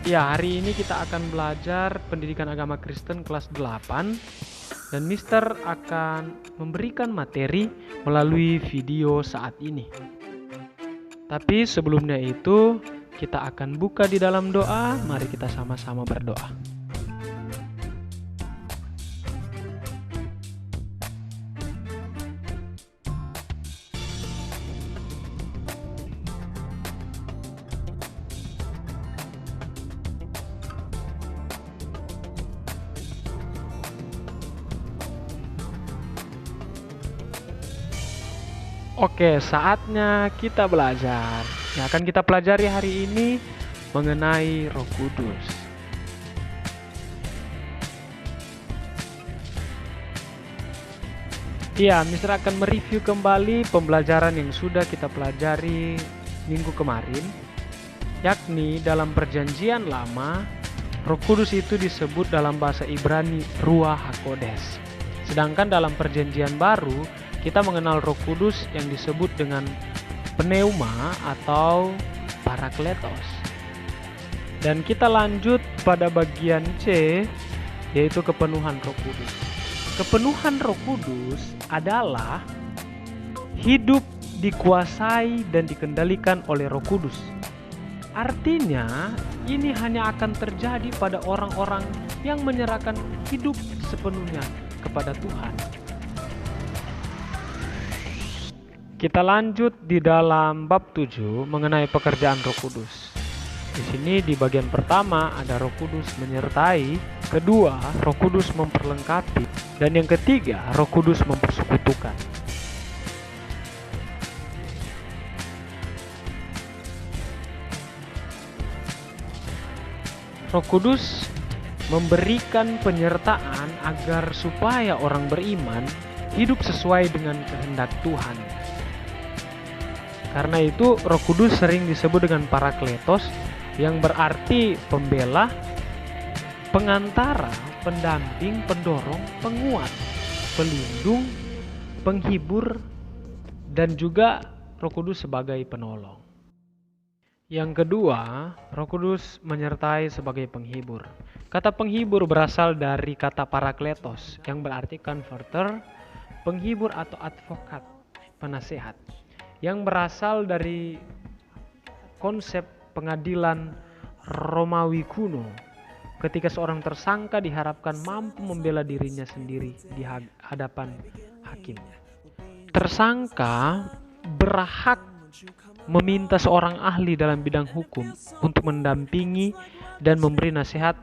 Ya, hari ini kita akan belajar pendidikan agama Kristen kelas 8 dan Mister akan memberikan materi melalui video saat ini. Tapi sebelumnya itu, kita akan buka di dalam doa. Mari kita sama-sama berdoa. Oke, saatnya kita belajar. Yang akan kita pelajari hari ini mengenai Roh Kudus. Ya, Mister akan mereview kembali pembelajaran yang sudah kita pelajari minggu kemarin, yakni dalam perjanjian lama, Roh Kudus itu disebut dalam bahasa Ibrani Ruach HaKodes. Sedangkan dalam perjanjian baru, kita mengenal Roh Kudus yang disebut dengan Pneuma atau Parakletos. Dan kita lanjut pada bagian C, yaitu kepenuhan Roh Kudus. Kepenuhan Roh Kudus adalah hidup dikuasai dan dikendalikan oleh Roh Kudus. Artinya, ini hanya akan terjadi pada orang-orang yang menyerahkan hidup sepenuhnya kepada Tuhan. Kita lanjut di dalam bab 7 mengenai pekerjaan Roh Kudus. Di sini di bagian pertama ada Roh Kudus menyertai, kedua Roh Kudus memperlengkapi, dan yang ketiga Roh Kudus mempersekutukan. Roh Kudus memberikan penyertaan agar supaya orang beriman hidup sesuai dengan kehendak Tuhan. Karena itu Roh Kudus sering disebut dengan Parakletos, yang berarti pembela, pengantara, pendamping, pendorong, penguat, pelindung, penghibur, dan juga Roh Kudus sebagai penolong. Yang kedua, Roh Kudus menyertai sebagai penghibur. Kata penghibur berasal dari kata Parakletos, yang berarti comforter, penghibur atau advokat, penasehat, yang berasal dari konsep pengadilan Romawi kuno, ketika seorang tersangka diharapkan mampu membela dirinya sendiri di hadapan hakimnya. Tersangka berhak meminta seorang ahli dalam bidang hukum untuk mendampingi dan memberi nasihat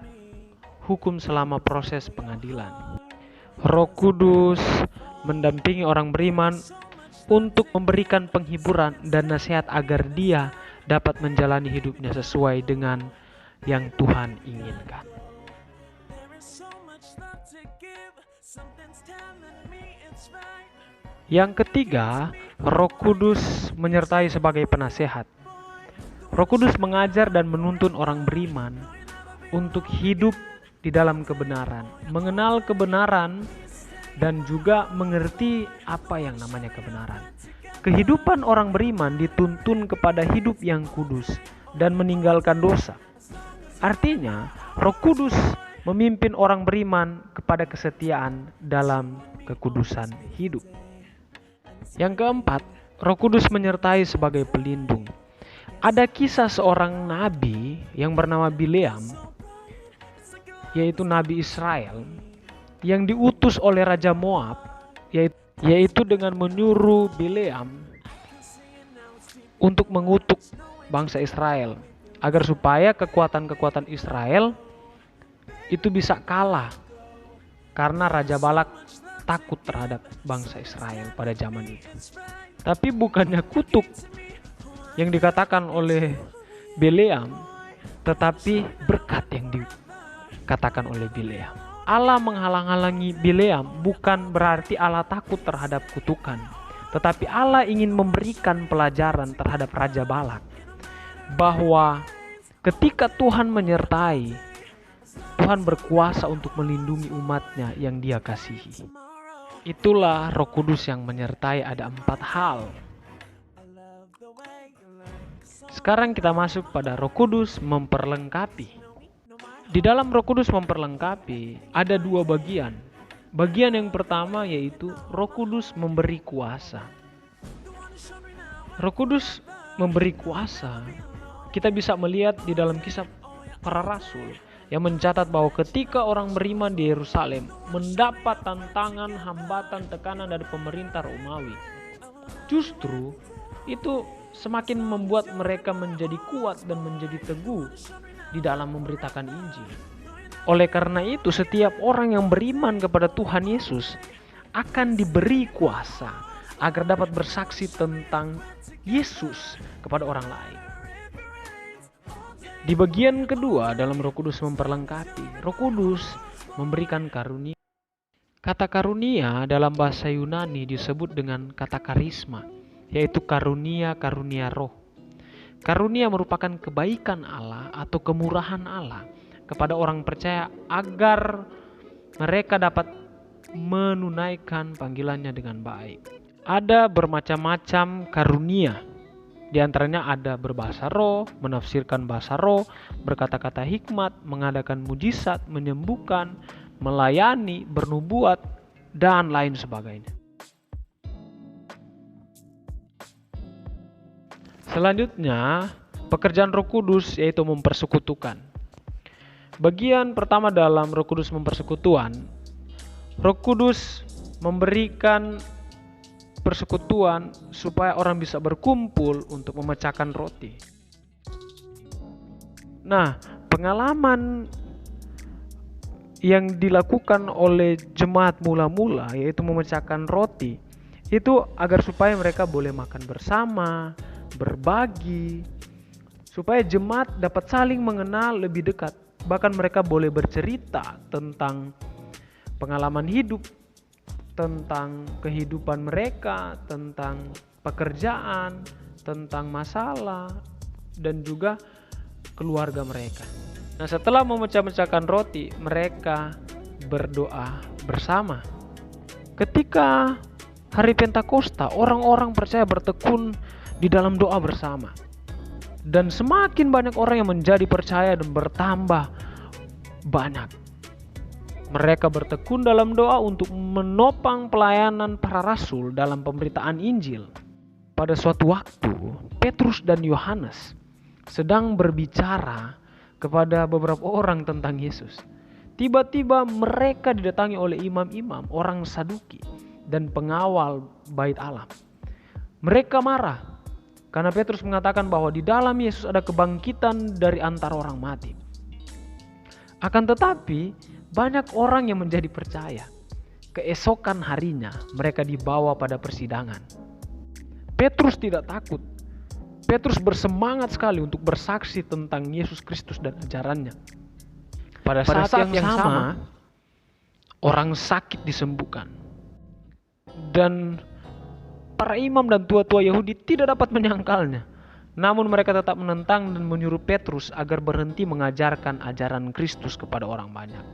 hukum selama proses pengadilan. Roh Kudus mendampingi orang beriman untuk memberikan penghiburan dan nasihat agar dia dapat menjalani hidupnya sesuai dengan yang Tuhan inginkan. Yang ketiga, Roh Kudus menyertai sebagai penasehat. Roh Kudus mengajar dan menuntun orang beriman untuk hidup di dalam kebenaran, mengenal kebenaran, dan juga mengerti apa yang namanya kebenaran. Kehidupan orang beriman dituntun kepada hidup yang kudus dan meninggalkan dosa. Artinya, Roh Kudus memimpin orang beriman kepada kesetiaan dalam kekudusan hidup. Yang keempat, Roh Kudus menyertai sebagai pelindung. Ada kisah seorang nabi yang bernama Bileam, yaitu nabi Israel, yang diutus oleh Raja Moab, yaitu dengan menyuruh Bileam untuk mengutuk bangsa Israel agar supaya kekuatan-kekuatan Israel itu bisa kalah, karena Raja Balak takut terhadap bangsa Israel pada zaman itu. Tapi bukannya kutuk yang dikatakan oleh Bileam, tetapi berkat yang dikatakan oleh Bileam. Allah menghalang-halangi Bileam bukan berarti Allah takut terhadap kutukan, tetapi Allah ingin memberikan pelajaran terhadap Raja Balak, bahwa ketika Tuhan menyertai, Tuhan berkuasa untuk melindungi umatnya yang Dia kasihi. Itulah Roh Kudus yang menyertai, ada 4 hal. Sekarang kita masuk pada Roh Kudus memperlengkapi. Di dalam Roh Kudus memperlengkapi ada dua bagian. Bagian yang pertama yaitu Roh Kudus memberi kuasa. Roh Kudus memberi kuasa. Kita bisa melihat di dalam kisah para rasul yang mencatat bahwa ketika orang beriman di Yerusalem mendapat tantangan, hambatan, tekanan dari pemerintah Romawi, justru itu semakin membuat mereka menjadi kuat dan menjadi teguh di dalam memberitakan Injil. Oleh karena itu, setiap orang yang beriman kepada Tuhan Yesus akan diberi kuasa agar dapat bersaksi tentang Yesus kepada orang lain. Di bagian kedua dalam Roh Kudus memperlengkapi, Roh Kudus memberikan karunia. Kata karunia dalam bahasa Yunani disebut dengan kata karisma, yaitu karunia roh. Karunia merupakan kebaikan Allah atau kemurahan Allah kepada orang percaya agar mereka dapat menunaikan panggilannya dengan baik. Ada bermacam-macam karunia. Di antaranya ada berbahasa roh, menafsirkan bahasa roh, berkata-kata hikmat, mengadakan mujizat, menyembuhkan, melayani, bernubuat, dan lain sebagainya. Selanjutnya, pekerjaan Roh Kudus yaitu mempersekutukan. Bagian pertama dalam Roh Kudus mempersekutuan, Roh Kudus memberikan persekutuan supaya orang bisa berkumpul untuk memecahkan roti. Nah, pengalaman yang dilakukan oleh jemaat mula-mula yaitu memecahkan roti itu agar supaya mereka boleh makan bersama, berbagi, supaya jemaat dapat saling mengenal lebih dekat. Bahkan mereka boleh bercerita tentang pengalaman hidup, tentang kehidupan mereka, tentang pekerjaan, tentang masalah, dan juga keluarga mereka. Nah, setelah memecah-mecahkan roti, mereka berdoa bersama. Ketika hari Pentakosta, orang-orang percaya bertekun di dalam doa bersama. Dan semakin banyak orang yang menjadi percaya dan bertambah banyak. Mereka bertekun dalam doa untuk menopang pelayanan para rasul dalam pemberitaan Injil. Pada suatu waktu, Petrus dan Yohanes sedang berbicara kepada beberapa orang tentang Yesus. Tiba-tiba mereka didatangi oleh imam-imam, orang Saduki, dan pengawal bait Allah. Mereka marah karena Petrus mengatakan bahwa di dalam Yesus ada kebangkitan dari antara orang mati. Akan tetapi, banyak orang yang menjadi percaya. Keesokan harinya mereka dibawa pada persidangan. Petrus tidak takut. Petrus bersemangat sekali untuk bersaksi tentang Yesus Kristus dan ajarannya. Pada saat yang sama, orang sakit disembuhkan. Dan para imam dan tua-tua Yahudi tidak dapat menyangkalnya. Namun mereka tetap menentang dan menyuruh Petrus agar berhenti mengajarkan ajaran Kristus kepada orang banyak.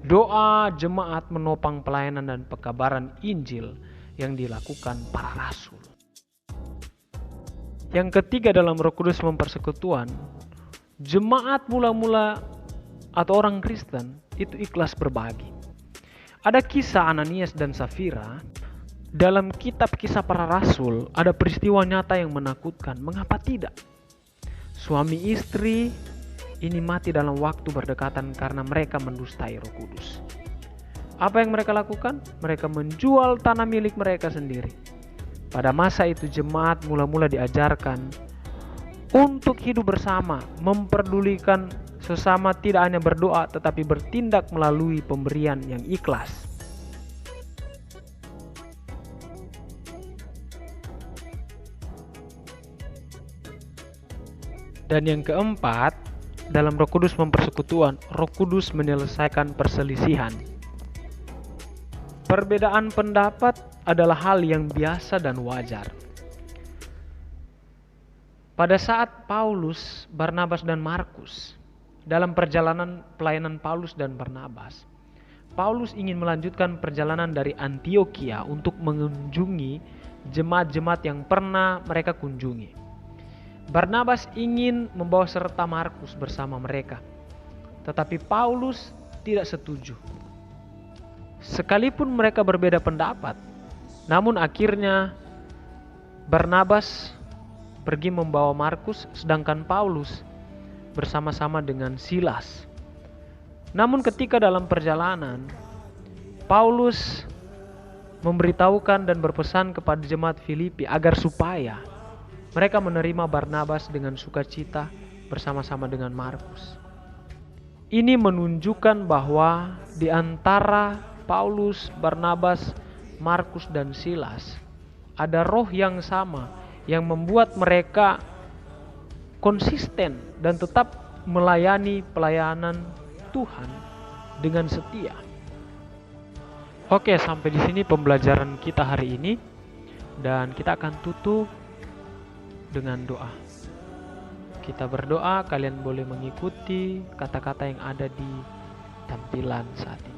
Doa jemaat menopang pelayanan dan pekabaran Injil yang dilakukan para rasul. Yang ketiga dalam Roh Kudus mempersekutuan, jemaat mula-mula atau orang Kristen itu ikhlas berbagi. Ada kisah Ananias dan Safira. Dalam kitab Kisah Para Rasul ada peristiwa nyata yang menakutkan. Mengapa tidak? Suami istri ini mati dalam waktu berdekatan karena mereka mendustai Roh Kudus. Apa yang mereka lakukan? Mereka menjual tanah milik mereka sendiri. Pada masa itu jemaat mula-mula diajarkan untuk hidup bersama, memperdulikan sesama, tidak hanya berdoa tetapi bertindak melalui pemberian yang ikhlas. Dan yang keempat, dalam Roh Kudus mempersekutuan, Roh Kudus menyelesaikan perselisihan. Perbedaan pendapat adalah hal yang biasa dan wajar. Pada saat Paulus, Barnabas dan Markus dalam perjalanan pelayanan Paulus dan Barnabas, Paulus ingin melanjutkan perjalanan dari Antiokhia untuk mengunjungi jemaat-jemaat yang pernah mereka kunjungi. Barnabas ingin membawa serta Markus bersama mereka. tetapi Paulus tidak setuju. Sekalipun mereka berbeda pendapat, namun akhirnya Barnabas pergi membawa Markus, sedangkan Paulus bersama-sama dengan Silas. Namun ketika dalam perjalanan, Paulus memberitahukan dan berpesan kepada jemaat Filipi agar supaya mereka menerima Barnabas dengan sukacita bersama-sama dengan Markus. Ini menunjukkan bahwa di antara Paulus, Barnabas, Markus, dan Silas ada roh yang sama yang membuat mereka konsisten dan tetap melayani pelayanan Tuhan dengan setia. Oke, sampai di sini pembelajaran kita hari ini, dan kita akan tutup dengan doa. Kita berdoa, kalian boleh mengikuti kata-kata yang ada di tampilan saat ini.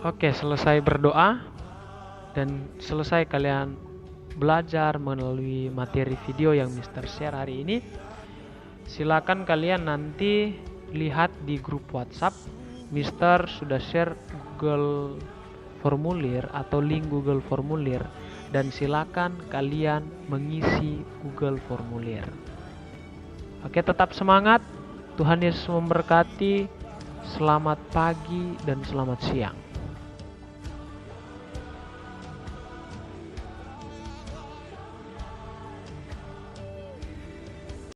Oke, selesai berdoa dan selesai kalian belajar melalui materi video yang Mister share hari ini. Silakan kalian nanti lihat di grup WhatsApp. Mister sudah share Google Formulir atau link Google Formulir, dan silakan kalian mengisi Google Formulir. Oke, tetap semangat. Tuhan Yesus memberkati. Selamat pagi dan selamat siang.